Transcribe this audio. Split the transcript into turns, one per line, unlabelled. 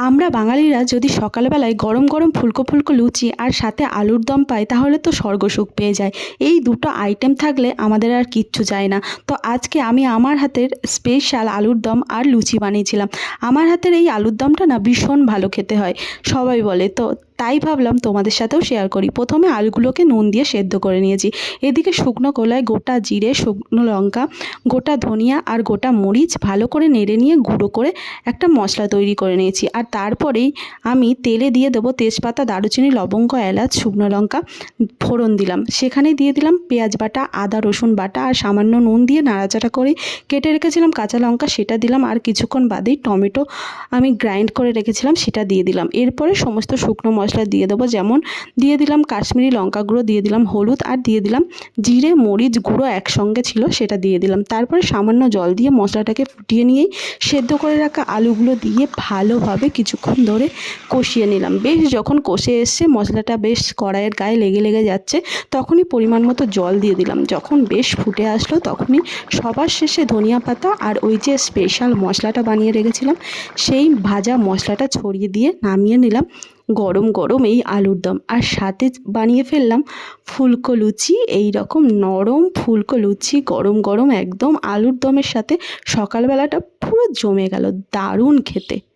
আমরা বাঙালিরা যদি সকালবেলায় গরম গরম ফুলকো ফুলকো লুচি আর সাথে আলুর দম পাই তাহলে তো স্বর্গসুখ পেয়ে যায়। এই দুটো আইটেম থাকলে আমাদের আর কিচ্ছু চাই না। তো আজকে আমি আমার হাতের স্পেশাল আলুর দম আর লুচি বানিয়েছিলাম। আমার হাতের এই আলুর দমটা না ভীষণ ভালো খেতে হয়, সবাই বলে। তো তাই ভাবলাম তোমাদের সাথেও শেয়ার করি। প্রথমে আলুগুলোকে নুন দিয়ে সেদ্ধ করে নিয়েছি। এদিকে শুকনো কলায় গোটা জিরে, শুকনো লঙ্কা, গোটা ধনিয়া আর গোটা মরিচ ভালো করে নেড়ে নিয়ে গুঁড়ো করে একটা মশলা তৈরি করে নিয়েছি। আর তারপরেই আমি তেলে দিয়ে দেবো তেজপাতা, দারুচিনি, লবঙ্গ, এলাচ, শুকনো লঙ্কা ফোড়ন দিলাম। সেখানে দিয়ে দিলাম পেঁয়াজ বাটা, আদা রসুন বাটা আর সামান্য নুন দিয়ে নাড়াচাড়া করে কেটে রেখেছিলাম কাঁচা লঙ্কা সেটা দিলাম। আর কিছুক্ষণ বাদেই টমেটো আমি গ্রাইন্ড করে রেখেছিলাম সেটা দিয়ে দিলাম। এরপরে সমস্ত শুকনো মশলা দিয়ে দেবো, যেমন দিয়ে দিলাম কাশ্মীরি লঙ্কা গুঁড়ো, দিয়ে দিলাম হলুদ আর দিয়ে দিলাম জিরে মরিচ গুঁড়ো একসঙ্গে ছিল সেটা দিয়ে দিলাম। তারপরে সামান্য জল দিয়ে মশলাটাকে ফুটিয়ে নিয়েই সেদ্ধ করে রাখা আলুগুলো দিয়ে ভালোভাবে কিছুক্ষণ ধরে কষিয়ে নিলাম। বেশ যখন কষে এসছে, মশলাটা বেশ কড়াইয়ের গায়ে লেগে লেগে যাচ্ছে, তখনই পরিমাণ মতো জল দিয়ে দিলাম। যখন বেশ ফুটে আসলো তখনই সবার শেষে ধনিয়া পাতা আর ওই যে স্পেশাল মশলাটা বানিয়ে রেখেছিলাম সেই ভাজা মশলাটা ছড়িয়ে দিয়ে নামিয়ে নিলাম গরম গরম এই আলুর দম। আর সাথে বানিয়ে ফেললাম ফুলকো লুচি। এই রকম নরম ফুলকো লুচি গরম গরম একদম আলুর দমের সাথে সকালবেলাটা পুরো জমে গেল, দারুণ খেতে।